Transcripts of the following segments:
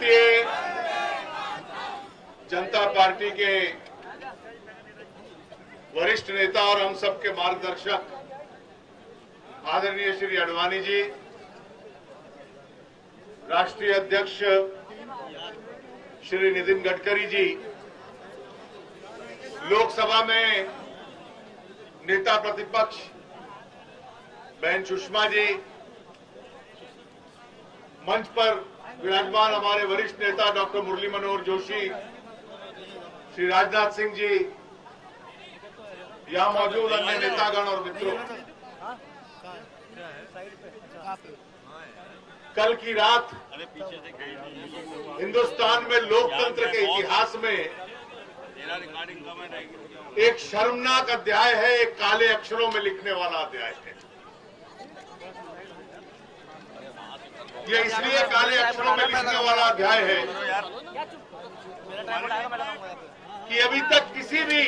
Bharatiya Janata party के वरिष्ठ नेता और हम सबके मार्गदर्शक आदरणीय श्री आडवाणी जी, राष्ट्रीय अध्यक्ष श्री नितिन गडकरी जी, लोकसभा में नेता प्रतिपक्ष बहन सुषमा जी, मंच पर विराजमान हमारे वरिष्ठ नेता डॉक्टर मुरली मनोहर जोशी, श्री राजनाथ सिंह जी, यहां मौजूद अन्य नेतागण और मित्रों, कल की रात हिंदुस्तान में लोकतंत्र के इतिहास में एक शर्मनाक अध्याय है, एक काले अक्षरों में लिखने वाला अध्याय है। ये इसलिए काले अक्षरों में लिखने वाला अध्याय है कि अभी तक किसी भी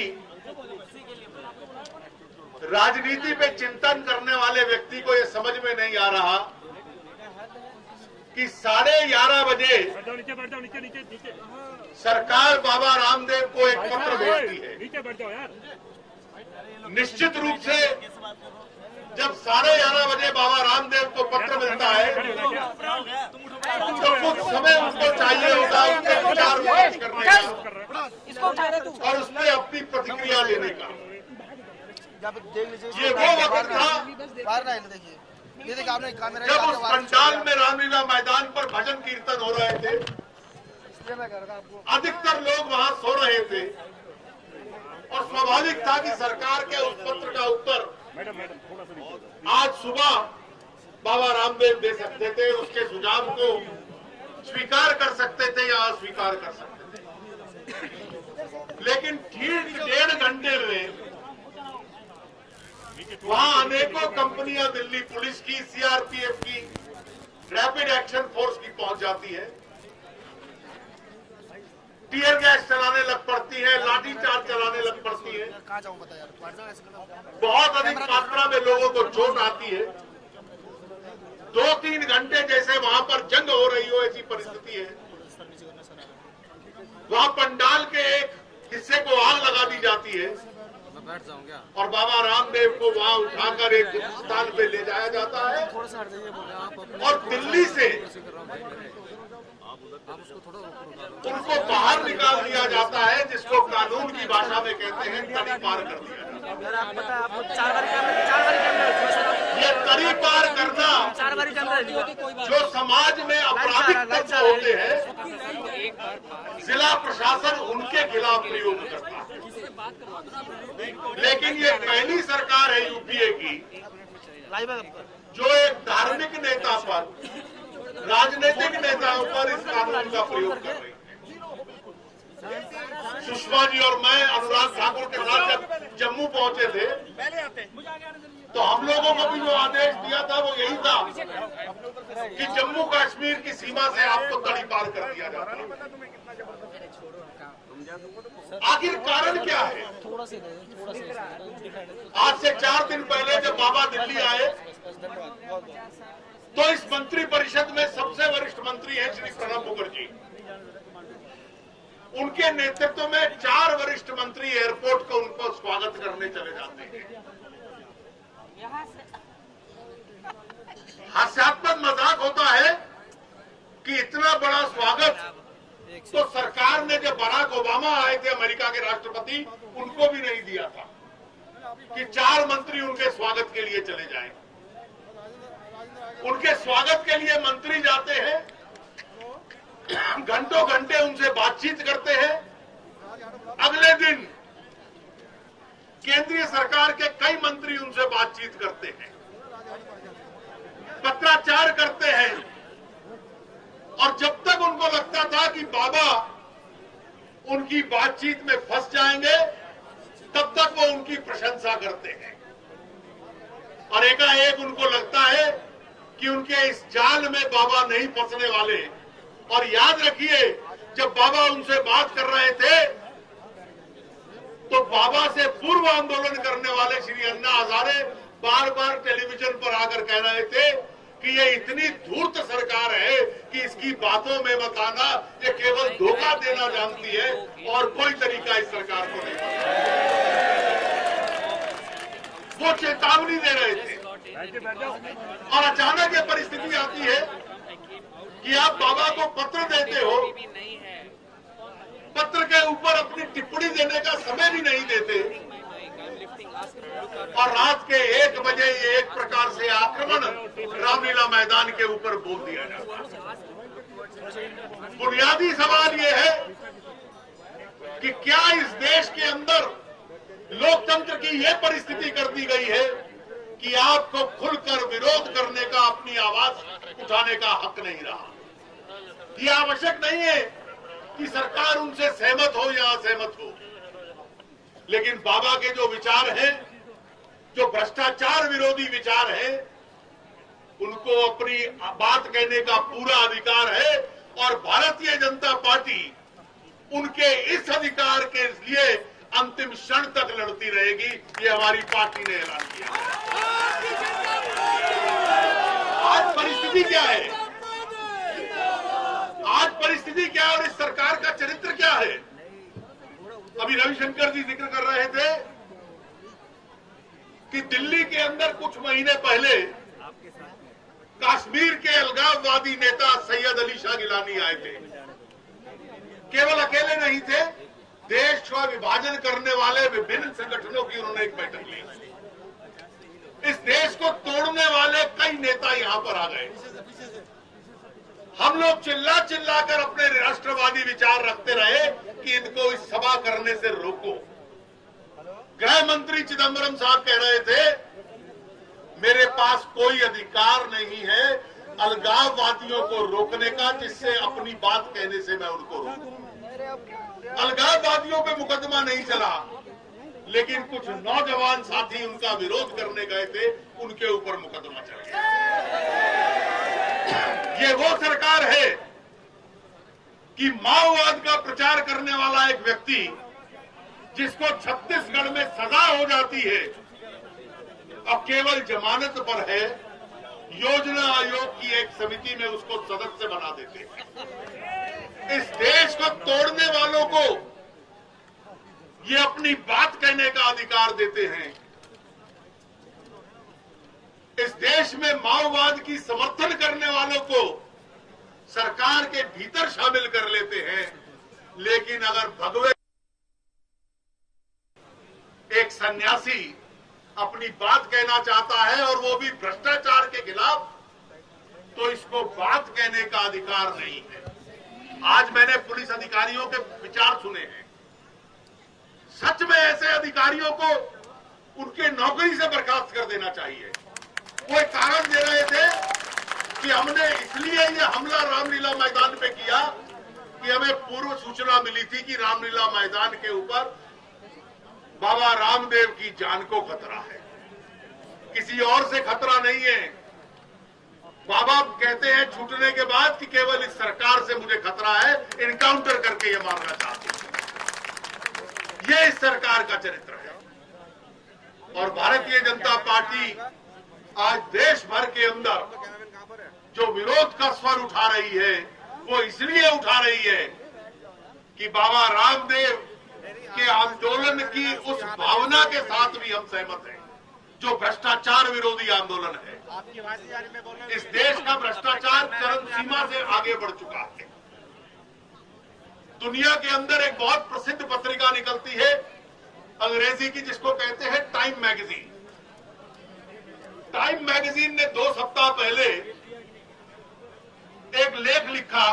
राजनीति पे चिंतन करने वाले व्यक्ति को यह समझ में नहीं आ रहा कि 11:30 बजे सरकार बाबा रामदेव को एक पत्र भेजती है। निश्चित रूप से जब 11:30 बजे बाबा रामदेव को पत्र मिलता है तो कुछ समय उनको चाहिए होता है उसके विचार विमर्श करने का और उसमें अपनी प्रतिक्रिया लेने का। ये वो वक्त था जब उस पंडाल में रामलीला मैदान पर भजन कीर्तन हो रहे थे, अधिकतर लोग वहां सो रहे थे और स्वाभाविक था कि सरकार के उस पत्र का उत्तर आज सुबह बाबा रामदेव दे सकते थे, उसके सुझाव को स्वीकार कर सकते थे या अस्वीकार कर सकते थे। लेकिन ठीक 1.5 घंटे में वहां अनेकों कंपनियां दिल्ली पुलिस की, सीआरपीएफ की, रैपिड एक्शन फोर्स की पहुंच जाती है, टीयर गैस चलाने लग पड़ती है, लाठीचार्ज चलाने लग पड़ती है, बहुत अधिक मात्रा में लोगों को चोट आती है। 2-3 घंटे जैसे वहां पर जंग हो रही हो ऐसी परिस्थिति है। वहां पंडाल के एक हिस्से को आग लगा दी जाती है और बाबा रामदेव को वहां उठाकर एक स्थान पे ले जाया जाता है और दिल्ली से उनको बाहर निकाल दिया जाता है, जिसको कानून की भाषा में कहते हैं तड़ी पार कर दिया जाता है। ये तड़ी पार करना जो समाज में आपराधिक तत्व होते हैं, जिला प्रशासन उनके खिलाफ प्रयोग करता है। लेकिन ये पहली सरकार है यूपीए की जो एक धार्मिक नेता पर, राजनीतिक नेताओं पर इस कानून का प्रयोग कर रही है। सुषमा जी और मैं अनुराग ठाकुर के साथ जब जम्मू पहुंचे थे तो हम लोगों को भी जो आदेश दिया था वो यही था कि जम्मू कश्मीर की सीमा से आपको तड़ी पार कर दिया जाता है। आखिर कारण क्या है? आज से 4 दिन पहले जब बाबा दिल्ली आए तो इस मंत्री परिषद में सबसे वरिष्ठ मंत्री हैं श्री प्रणब मुखर्जी। उनके नेतृत्व में 4 वरिष्ठ मंत्री एयरपोर्ट को उनको स्वागत करने चले जाते हैं। हास्यास्पद मजाक होता है कि इतना बड़ा स्वागत तो सरकार ने जब बराक ओबामा आए थे अमेरिका के राष्ट्रपति, उनको भी नहीं दिया था कि 4 मंत्री उनके स्वागत के लिए चले जाएं। उनके स्वागत के लिए मंत्री जाते हैं, घंटों घंटे उनसे बातचीत करते हैं। अगले दिन केंद्रीय सरकार के कई मंत्री उनसे बातचीत करते हैं, पत्राचार करते हैं और जब तक उनको लगता था कि बाबा उनकी बातचीत में फंस जाएंगे तब तक वो उनकी प्रशंसा करते हैं और एकाएक उनको लगता है कि उनके इस जाल में बाबा नहीं फंसने वाले। और याद रखिए, जब बाबा उनसे बात कर रहे थे तो बाबा से पूर्व आंदोलन करने वाले श्री अन्ना हजारे बार बार टेलीविजन पर आकर कह रहे थे कि ये इतनी धूर्त सरकार है कि इसकी बातों में मत आना, ये केवल धोखा देना जानती है और कोई तरीका इस सरकार को नहीं पता। वो चेतावनी दे रहे थे और अचानक ये परिस्थिति आती है कि आप बाबा को पत्र देते हो, पत्र के ऊपर अपनी टिप्पणी देने का समय भी नहीं देते और रात के 1 बजे ये एक प्रकार से आक्रमण रामलीला मैदान के ऊपर बोल दिया जाता है। बुनियादी सवाल ये है कि क्या इस देश के अंदर लोकतंत्र की ये परिस्थिति कर दी गई है कि आपको खुलकर विरोध करने का, अपनी आवाज उठाने का हक नहीं रहा। ये आवश्यक नहीं है कि सरकार उनसे सहमत हो या असहमत हो, लेकिन बाबा के जो विचार हैं, जो भ्रष्टाचार विरोधी विचार हैं, उनको अपनी बात कहने का पूरा अधिकार है और भारतीय जनता पार्टी उनके इस अधिकार के लिए अंतिम क्षण तक लड़ती रहेगी। ये हमारी पार्टी ने ऐलान किया। आज परिस्थिति क्या है? आज परिस्थिति क्या है और इस सरकार का चरित्र क्या है? अभी रविशंकर जी जिक्र कर रहे थे कि दिल्ली के अंदर कुछ महीने पहले कश्मीर के अलगाववादी नेता सैयद अली शाह गिलानी आए थे। केवल अकेले नहीं थे, देश का विभाजन करने वाले विभिन्न संगठनों की उन्होंने एक बैठक ली। इस देश को तोड़ने वाले कई नेता यहां पर आ गए। हम लोग चिल्ला चिल्ला कर अपने राष्ट्रवादी विचार रखते रहे कि इनको इस सभा करने से रोको। गृह मंत्री चिदंबरम साहब कह रहे थे, मेरे पास कोई अधिकार नहीं है अलगाववादियों को रोकने का, जिससे अपनी बात कहने से मैं उनको रोकूं। अलगाववादियों पे मुकदमा नहीं चला, लेकिन कुछ नौजवान साथी उनका विरोध करने गए थे, उनके ऊपर मुकदमा चल गया। ये वो सरकार है कि माओवाद का प्रचार करने वाला एक व्यक्ति जिसको छत्तीसगढ़ में सजा हो जाती है, अब केवल जमानत पर है, योजना आयोग की एक समिति में उसको सदस्य बना देते हैं। इस देश को तोड़ने वालों को ये अपनी बात कहने का अधिकार देते हैं। इस देश में माओवाद की समर्थन करने वालों को सरकार के भीतर शामिल कर लेते हैं, लेकिन अगर भगवे एक सन्यासी अपनी बात कहना चाहता है और वो भी भ्रष्टाचार के खिलाफ, तो इसको बात कहने का अधिकार नहीं है। आज मैंने पुलिस अधिकारियों के विचार सुने हैं। सच में ऐसे अधिकारियों को उनके नौकरी से बर्खास्त कर देना चाहिए। वो एक कारण दे रहे थे कि हमने इसलिए ये हमला रामलीला मैदान पे किया कि हमें पूर्व सूचना मिली थी कि रामलीला मैदान के ऊपर बाबा रामदेव की जान को खतरा है, किसी और से खतरा नहीं है। बाबा कहते हैं छूटने के बाद कि केवल इस सरकार से मुझे खतरा है, इनकाउंटर करके ये मारना चाहते हैं। ये इस सरकार का चरित्र है। और भारतीय जनता पार्टी आज देश भर के अंदर जो विरोध का स्वर उठा रही है, वो इसलिए उठा रही है कि बाबा रामदेव के आंदोलन की उस भावना के साथ भी हम सहमत हैं, जो भ्रष्टाचार विरोधी आंदोलन है। इस देश का भ्रष्टाचार चरम सीमा से आगे बढ़ चुका है। दुनिया के अंदर एक बहुत प्रसिद्ध पत्रिका निकलती है अंग्रेजी की, जिसको कहते हैं टाइम मैगजीन। टाइम मैगजीन ने 2 सप्ताह पहले एक लेख लिखा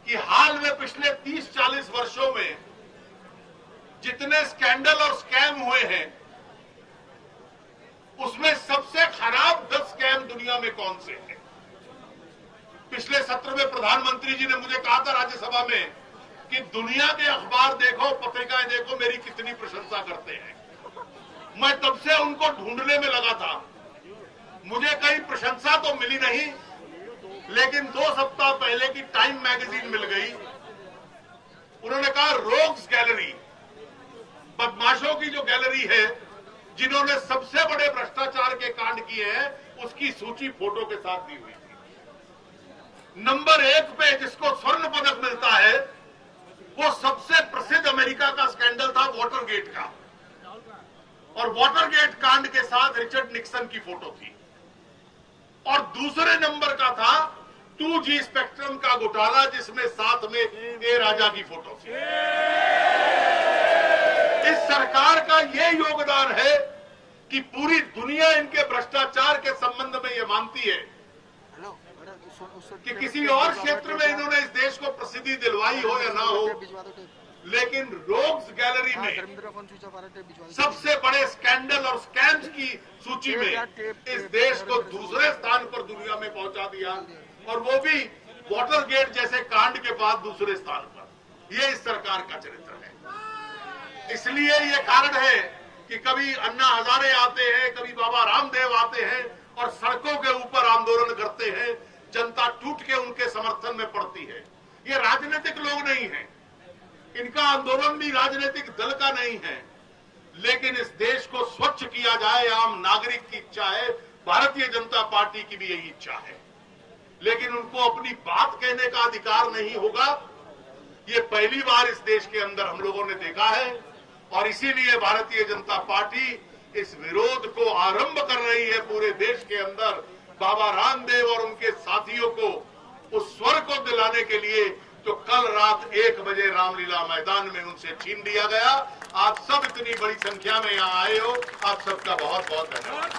कि हाल में पिछले 30-40 वर्षों में जितने स्कैंडल और स्कैम हुए हैं, उसमें सबसे खराब 10 स्कैम दुनिया में कौन से हैं। पिछले सत्र में प्रधानमंत्री जी ने मुझे कहा था राज्यसभा में कि दुनिया के अखबार देखो, पत्रिकाएं देखो, मेरी कितनी प्रशंसा करते हैं। मैं तब से उनको ढूंढने में लगा था, मुझे कहीं प्रशंसा तो मिली नहीं, लेकिन 2 सप्ताह पहले की टाइम मैगजीन मिल गई। उन्होंने कहा रोग्स गैलरी, बदमाशों की जो गैलरी है, जिन्होंने सबसे बड़े भ्रष्टाचार के कांड किए हैं, उसकी सूची फोटो के साथ दी हुई थी। नंबर 1 पे जिसको स्वर्ण पदक मिलता है वो सबसे प्रसिद्ध अमेरिका का स्कैंडल था वाटरगेट का, और वाटरगेट कांड के साथ रिचर्ड निक्सन की फोटो थी। और दूसरे नंबर का था 2G स्पेक्ट्रम का घोटाला, जिसमें साथ में ए राजा की फोटो थी। इस सरकार का ये योगदान है कि पूरी दुनिया इनके भ्रष्टाचार के संबंध में ये मानती है कि किसी और क्षेत्र में इन्होंने इस देश को प्रसिद्धि दिलवाई हो या ना हो, लेकिन रोग्स गैलरी में सबसे बड़े स्कैंडल और स्कैम्स की सूची में इस देश को दूसरे स्थान पर दुनिया में पहुंचा दिया, और वो भी वाटरगेट जैसे कांड के बाद दूसरे स्थान पर। ये इस सरकार का चरित्र है। इसलिए ये कारण है कि कभी अन्ना हजारे आते हैं, कभी बाबा रामदेव आते हैं और सड़कों के ऊपर आंदोलन करते हैं, जनता टूट के उनके समर्थन में पड़ती है। ये राजनीतिक लोग नहीं हैं, इनका आंदोलन भी राजनीतिक दल का नहीं है, लेकिन इस देश को स्वच्छ किया जाए, आम नागरिक की इच्छा है, भारतीय जनता पार्टी की भी यही इच्छा है। लेकिन उनको अपनी बात कहने का अधिकार नहीं होगा, ये पहली बार इस देश के अंदर हम लोगों ने देखा है, और इसीलिए भारतीय जनता पार्टी इस विरोध को आरंभ कर रही है पूरे देश के अंदर, बाबा रामदेव और उनके साथियों को उस स्वर को दिलाने के लिए तो कल रात 1 बजे रामलीला मैदान में उनसे छीन लिया गया। आप सब इतनी बड़ी संख्या में यहाँ आए हो, आप सबका बहुत बहुत धन्यवाद।